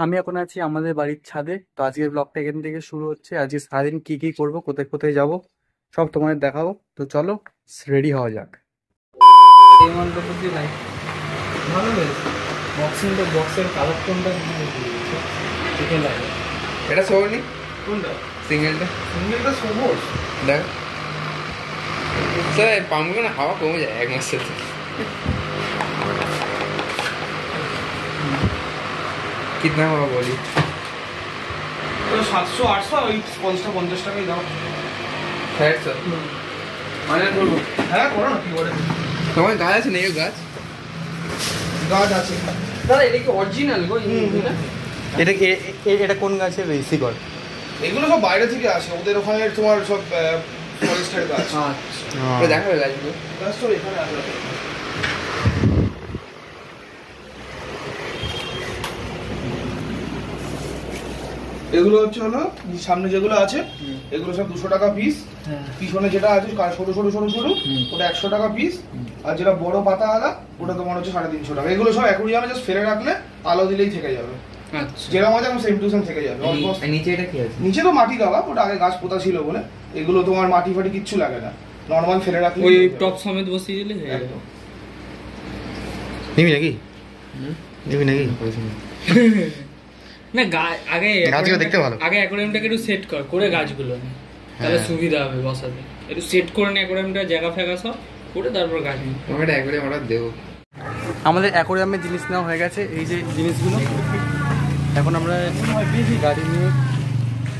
আমি এখন আছি আমাদের বাড়ির ছাদে। তো আজকের ব্লগটা এখান থেকে শুরু হচ্ছে। আজকে সারাদিন কি কি করব, কোথায় কোথায় যাব, সব তোমাদের দেখাবো। তো চলো, রেডি হওয়া যাক। এই মন্তব্য নাই, ভালো হয়েছে। বক্সিংটা, বক্সের কালার টোনটা দেখে লাগে। এটা সবনি কোনটা? সিঙ্গেলটা সিঙ্গেলটা সবুজ। দেখ স্যার, পাম্পগুলো না হাওয়া কমে যায় এক মাসের সাথে। কিতনা হওয়া বলি 700-800 ওই 50 টাকাই দাও। হ্যাঁ স্যার, মানে করবো। হ্যাঁ করো না, কি বলে তোমার গাছ আছে নেই? গাছ গাছ আছে দাদা, এটা কি অরিজিনাল গো? এটা কি এটা কোন গাছের শিকড়? এগুলো সব বাইরে থেকে আসে, ওদের ওখানে তোমার সব ফরেস্টের গাছ। আচ্ছা, দেখাবে গাছগুলো? গাছ তো এখানে আছে। এগুলো হলো সামনে যেগুলো আছে, এগুলো সব 200 টাকা পিস। পিছনে যেটা আছে সরু সরু সরু সরু, ওটা 100 টাকা পিস। আর যেটা বড় পাতা আলা, ওটা তোমার হচ্ছে 350 টাকা। এগুলো সব অ্যাকুরিয়ামে জাস্ট ফেলে রাখলে আলো দিলেই থেকে যাবে। আচ্ছা, যেরকম আছে সেম টু সেম থেকে যাবে। নিচে এটা কি আছে? নিচে তো মাটি দেওয়া, ওটা আগে গাছ পোতা ছিল বলে। এগুলো তোমার মাটি ফাটি কিচ্ছু লাগে না, নর্মাল ফেলে রাখলে ওই টপ সমেত বসিয়ে দিলে হয়ে যাবে। একদম। নিবি নাকি? নিবি নাকি? না আগে গাছগুলো দেখতে ভালো। আগে অ্যাকোয়ারিয়ামটাকে একটু সেট করে গাছগুলো নে, তাহলে সুবিধা হবে বসাতে। একটু সেট করে নে অ্যাকোয়ারিয়ামটা, জায়গা ফেগা সব করে তারপর গাছ নে। তোমাকে একটা একবারে অর্ডার দেবো। আমাদের অ্যাকোরিয়ামের জিনিস নেওয়া হয়ে গেছে, এই যে জিনিসগুলো। এখন আমরা গাড়ি নিয়ে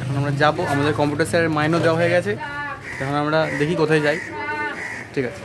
এখন আমরা যাবো। আমাদের কম্পিউটার স্যারের মাইনও দেওয়া হয়ে গেছে। এখন আমরা দেখি কোথায় যাই। ঠিক আছে।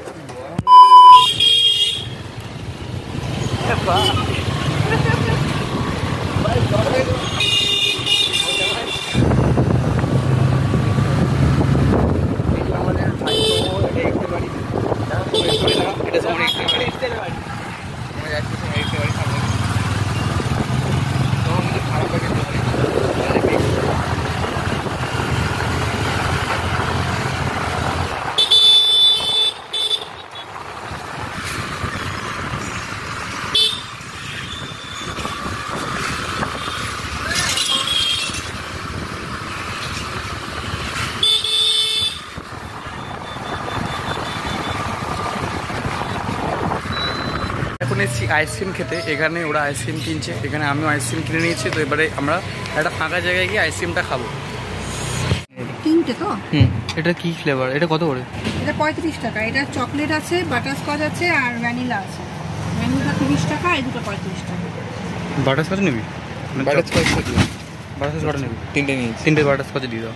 এখন এসেছি আইসক্রিম খেতে। এখানে ওরা আইসক্রিম কিনছে, এখানে আমিও আইসক্রিম কিনে নিয়েছি। তো এবারে আমরা একটা ফাঁকা জায়গায় গিয়ে আইসক্রিমটা খাবো। তিনটে তো। এটা কি ফ্লেভার? এটা কত করে? এটা 35 টাকা। এটা চকলেট আছে, বাটারস্কচ আছে আর ভ্যানিলা আছে। ভ্যানিলা 30 টাকা, এই দুটো 35 টাকা। বাটারস্কচ নিবি? বাটারস্কচ বাটারস্কচ কটা নিবি? তিনটে নিয়েছি। তিনটে বাটারস্কচ দিয়ে দাও।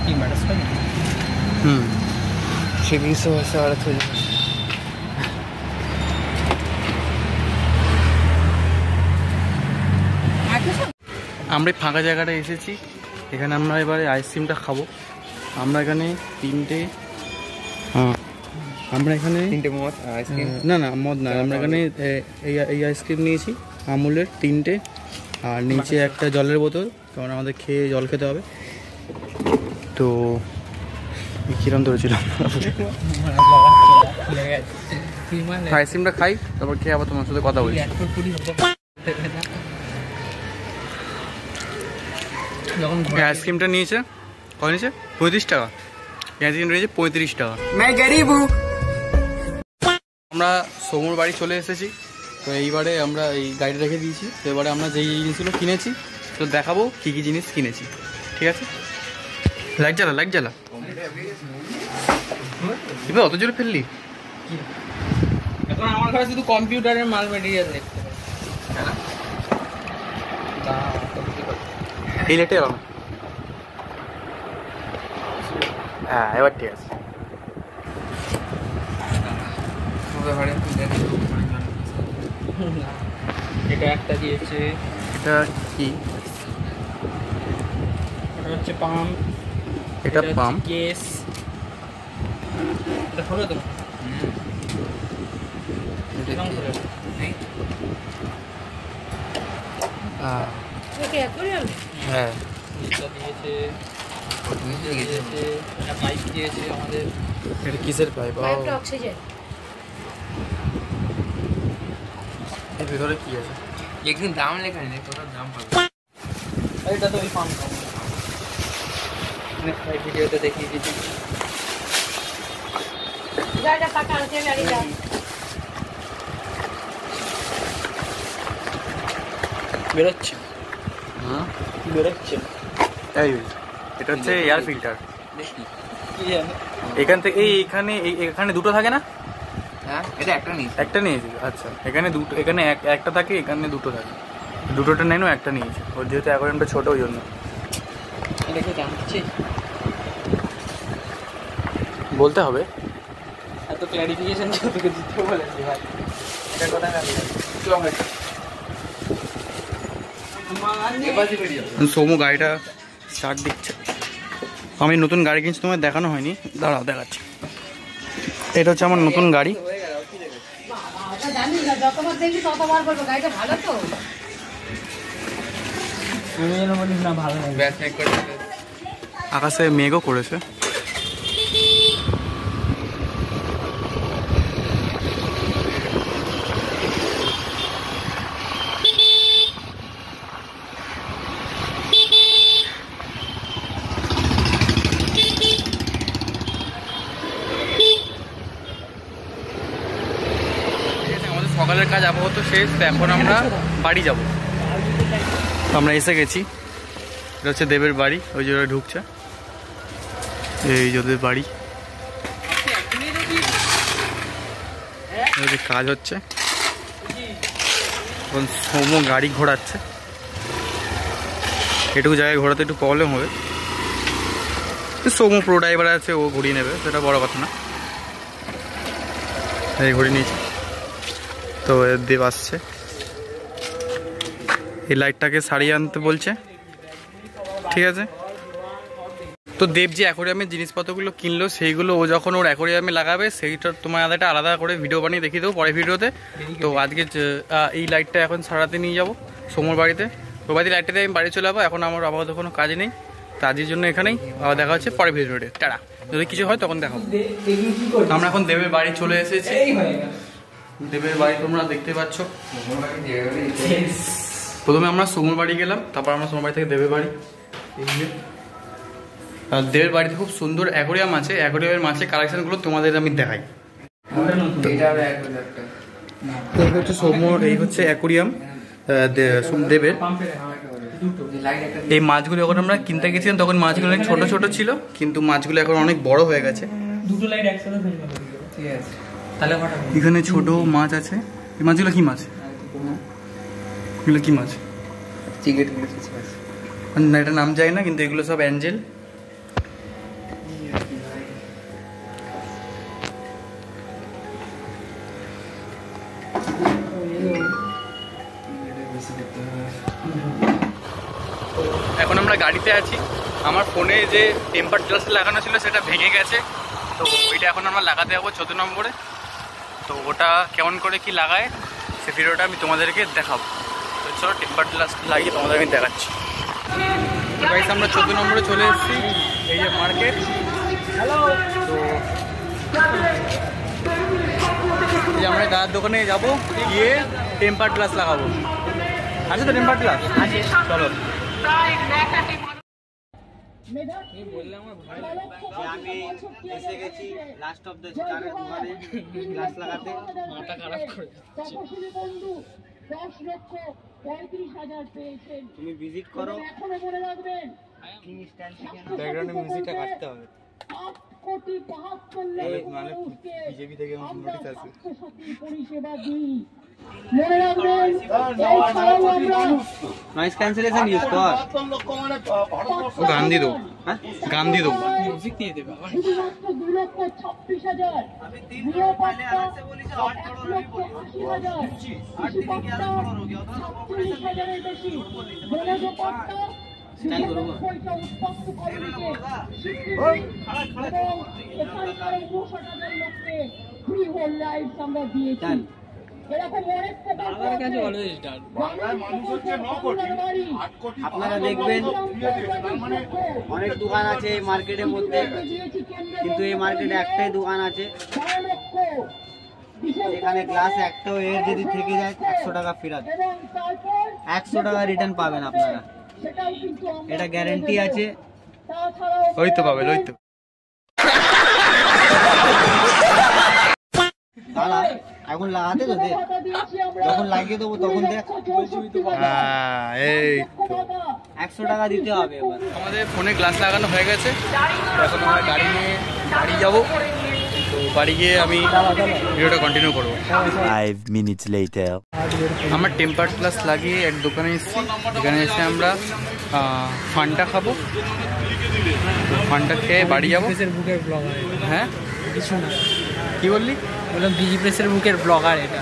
কি বাটারস্কচ? হুম, সে 20 আছে আর আছে। আমরা ফাঁকা জায়গাটা এসেছি। এখানে আমরা এবারে আইসক্রিমটা খাবো। আমরা এখানে তিনটে, আমরা এখানে তিনটে মত আইসক্রিম। না না, মদ না। আমরা এখানে এই আইসক্রিম নিয়েছি আমুলের তিনটে, আর নিচে একটা জলের বোতল, কারণ আমাদের খেয়ে জল খেতে হবে। তো কিরম ধরেছিলাম, আইসক্রিমটা খাই, তারপর খেয়ে আবার তোমার সাথে কথা বলি। আইসক্রিমটা নিয়েছে কত নিয়েছে? 35 টাকা। আইসক্রিমটা নিয়েছে 35 টাকা। আমরা সমুর বাড়ি চলে এসেছি। তো এইবারে আমরা এই গাড়ি রেখে দিয়েছি। তো এবারে আমরা যেই জিনিসগুলো কিনেছি তো দেখাবো কী কী জিনিস কিনেছি। ঠিক আছে, লাইট জ্বালা, লাইট জ্বালা। এবার অত জোরে ফেললি? এখন আমার কাছে শুধু কম্পিউটারের মাল মেটেরিয়াল দেখতে এই লাইটে এলাম। হ্যাঁ, এবার ঠিক আছে। এটা একটা দিয়েছে। এটা কি? এটা হচ্ছে পাম্প। এটা পাম্প। কেস। এটা হলো তো হ্যাঁ, দিয়েছে। পাইপ দিয়েছে আমাদের। এটা কিসের পাইপ? পাইপটা অক্সিজেন। এর ভিতরে কি আছে? একদিন দাম লেখা নেই, কত দাম পাবে। এটা তো ওই পাম্প ভিডিওতে দেখিয়ে দিচ্ছি। গাড়িটা টাকা আছে গাড়িটা। বেরোচ্ছে হ্যাঁ বেরোচ্ছে এই এটা হচ্ছে এয়ার ফিল্টার। দেখি কি জানি। এখান থেকে এখানে দুটো থাকে না? হ্যাঁ, এটা একটা নিস। একটা নিয়েছি। আচ্ছা, এখানে দুটো, এখানে একটা থাকে, এখানে দুটো থাকে। দুটোটা নেই, একটা নিয়েছি। ওর যেহেতু অ্যাকোয়ারিয়ামটা ছোট ওই জন্য। এটা কি জানছি? বলতে হবে। এত ক্ল্যারিফিকেশন তোকে দিতে বলেছি ভাই। এটা কথা না সোমু গাড়িটা স্টার্ট দিচ্ছে। আমি নতুন গাড়ি কিনছি, তোমার দেখানো হয়নি, দাঁড়াও দেখাচ্ছি। এটা হচ্ছে আমার নতুন গাড়ি। জানিস না, যতবার দেখবি ততবার বলবো গাড়িটা ভালো তো। তুমি যেন বলিস না ভালো লাগে। ব্যাস এক করে আকাশে মেঘও করেছে। আমাদের সকালের কাজ আপাতত শেষ, তো এখন আমরা বাড়ি যাব। আমরা এসে গেছি। এটা হচ্ছে দেবের বাড়ি, ওই যে ওরা ঢুকছে। এই ওদের বাড়ি, ওদের কাজ হচ্ছে। এখন সোমো গাড়ি ঘোরাচ্ছে। এটুকু জায়গায় ঘোরাতে একটু প্রবলেম হবে। সোমো প্রো ড্রাইভার আছে, ও ঘুরিয়ে নেবে, সেটা বড় কথা না। এই ঘুরিয়ে নিয়েছি। তো দেব আসছে, এই লাইটটাকে সারিয়ে আনতে বলছে। ঠিক আছে, তো দেব যে অ্যাকোরিয়ামের জিনিসপত্রগুলো কিনলো সেইগুলো ও যখন ওর অ্যাকোরিয়ামে লাগাবে সেইটা তোমার একটা আলাদা করে ভিডিও বানিয়ে দেখিয়ে দেবো পরের ভিডিওতে। তো আজকে এই লাইটটা এখন সারাতে নিয়ে যাবো সোমর বাড়িতে। তো বাড়িতে লাইটটাতে আমি বাড়ি চলে যাবো। এখন আমার আপাতত কোনো কাজ নেই, তো আজকের জন্য এখানেই আবার দেখা হচ্ছে পরের ভিডিওতে। টাটা, যদি কিছু হয় তখন দেখাবো। আমরা এখন দেবের বাড়ি চলে এসেছি। দেবের বাড়ি তোমরা দেখতে পাচ্ছ। প্রথমে আমরা সোমর বাড়ি গেলাম, তারপর আমরা সোমর বাড়ি থেকে দেবের বাড়ি। আর দেবের বাড়িতে খুব সুন্দর অ্যাকোরিয়াম আছে। অ্যাকোরিয়ামের মাছের কালেকশনগুলো তোমাদের আমি দেখাই। এটা হবে 1000 টাকা। তো এই হচ্ছে সোমর, এই হচ্ছে অ্যাকোরিয়াম দেবের। এই মাছগুলো যখন আমরা কিনতে গেছিলাম তখন মাছগুলো অনেক ছোট ছোট ছিল, কিন্তু মাছগুলো এখন অনেক বড় হয়ে গেছে। দুটো লাইট একসাথে ফেলে দেবো। ঠিক আছে, তাহলে কটা? এখানে ছোট মাছ আছে। এই মাছগুলো কি মাছ? এগুলো কি মাছ? চিকেট গুলো কিছু আছে। না, এটা নাম যায় না, কিন্তু এগুলো সব অ্যাঞ্জেল। এখন আমরা গাড়িতে আছি। আমার ফোনে যে টেম্পার গ্লাস লাগানো ছিল সেটা ভেঙে গেছে, তো ওইটা এখন আমরা লাগাতে যাবো 14 নম্বরে। তো ওটা কেমন করে কি লাগায় সে ভিডিওটা আমি তোমাদেরকে দেখাবো। তো চলো টেম্পার গ্লাস লাগিয়ে তোমাদের আমি দেখাচ্ছি। গাইস, আমরা 14 নম্বরে চলে এসেছি। এই যে মার্কেট। তো এই আমরা দাদার দোকানে যাবো, গিয়ে টেম্পার গ্লাস লাগাবো। আছে তো টেম্পার গ্লাস? চলো। আমি এসে গেছি লাস্ট অফ দ্য স্টারের দোকানে গ্লাস লাগাতে। মাথা খারাপ করে যাচ্ছে। তুমি ভিজিট করো। ব্যাকগ্রাউন্ডে মিউজিকটা কাটতে হবে। মানে বিজেপি থেকে নোটিশ আছে। নয়েজ ক্যান্সেলেশন ইউজ কর। ও গান দিয়ে দেবো, গান দিয়ে দেবো। মিউজিক দিয়ে দেবে আবার। আমার কাছে অলওয়েজ ডাল। আপনারা দেখবেন অনেক দোকান আছে এই মার্কেটের মধ্যে, কিন্তু এই মার্কেটে একটাই দোকান আছে, এখানে গ্লাস একটাও এর যদি থেকে যায় 100 টাকা ফেরত, 100 টাকা রিটার্ন পাবেন আপনারা, এটা গ্যারেন্টি আছে। ওই তো পাবেন, ওই তো। দাদা এখন লাগাতে তো দে, যখন লাগিয়ে দেবো তখন দেখ। হ্যাঁ, এই তো। 100 টাকা দিতে হবে এবার। আমাদের ফোনে গ্লাস লাগানো হয়ে গেছে, এখন আমরা গাড়ি নিয়ে বাড়ি যাব। তো বাড়ি গিয়ে আমি ভিডিওটা কন্টিনিউ করবো। 5 minutes later. আমরা টেম্পার গ্লাস লাগিয়ে এক দোকানে এসেছি, এখানে এসে আমরা ফান্টা খাবো। তো ফান্টা খেয়ে বাড়ি যাবো। বুকের ব্লগার, হ্যাঁ, কিছু না, কি বললি? বললাম বিজি প্রেসের বুকের ব্লগার এটা।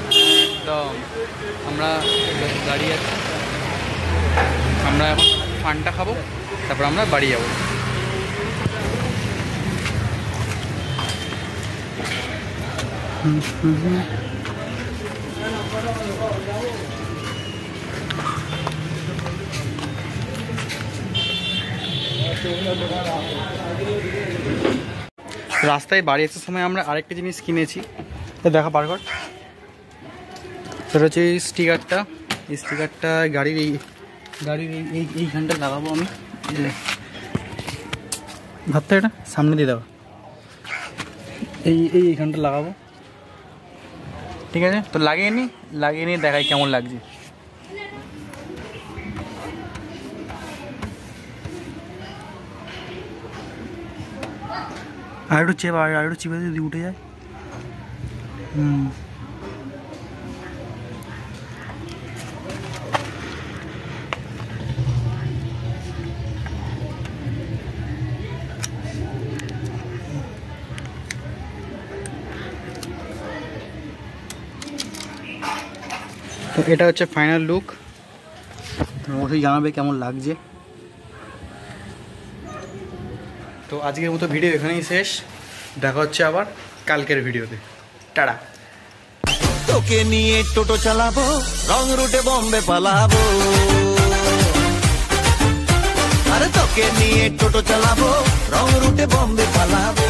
তো আমরা গাড়ি আছি, আমরা এখন ফান্টা খাবো, তারপর আমরা বাড়ি যাবো। রাস্তায় বাড়ি আসার সময় আমরা আরেকটা জিনিস কিনেছি, দেখা বার কর। সেটা হচ্ছে এই স্টিকারটা। এই স্টিকারটা গাড়ির এইখানটা লাগাবো আমি। ভাবতে এটা সামনে দিয়ে দেবো, এইখানটা লাগাবো, ঠিক আছে? তো লাগিয়ে নিয়ে দেখাই কেমন লাগছে। আর একটু চিপে যদি উঠে যায়। তো এটা হচ্ছে ফাইনাল লুক, অবশ্যই জানাবে কেমন লাগছে। তো আজকের মতো ভিডিও এখানেই শেষ, দেখা হচ্ছে আবার কালকের ভিডিওতে। টাটা। তোকে নিয়ে টোটো চালাবো, রং রুটে বম্বে পালাবো। আরে তোকে নিয়ে টোটো চালাবো, রং রুটে বম্বে পালাবো।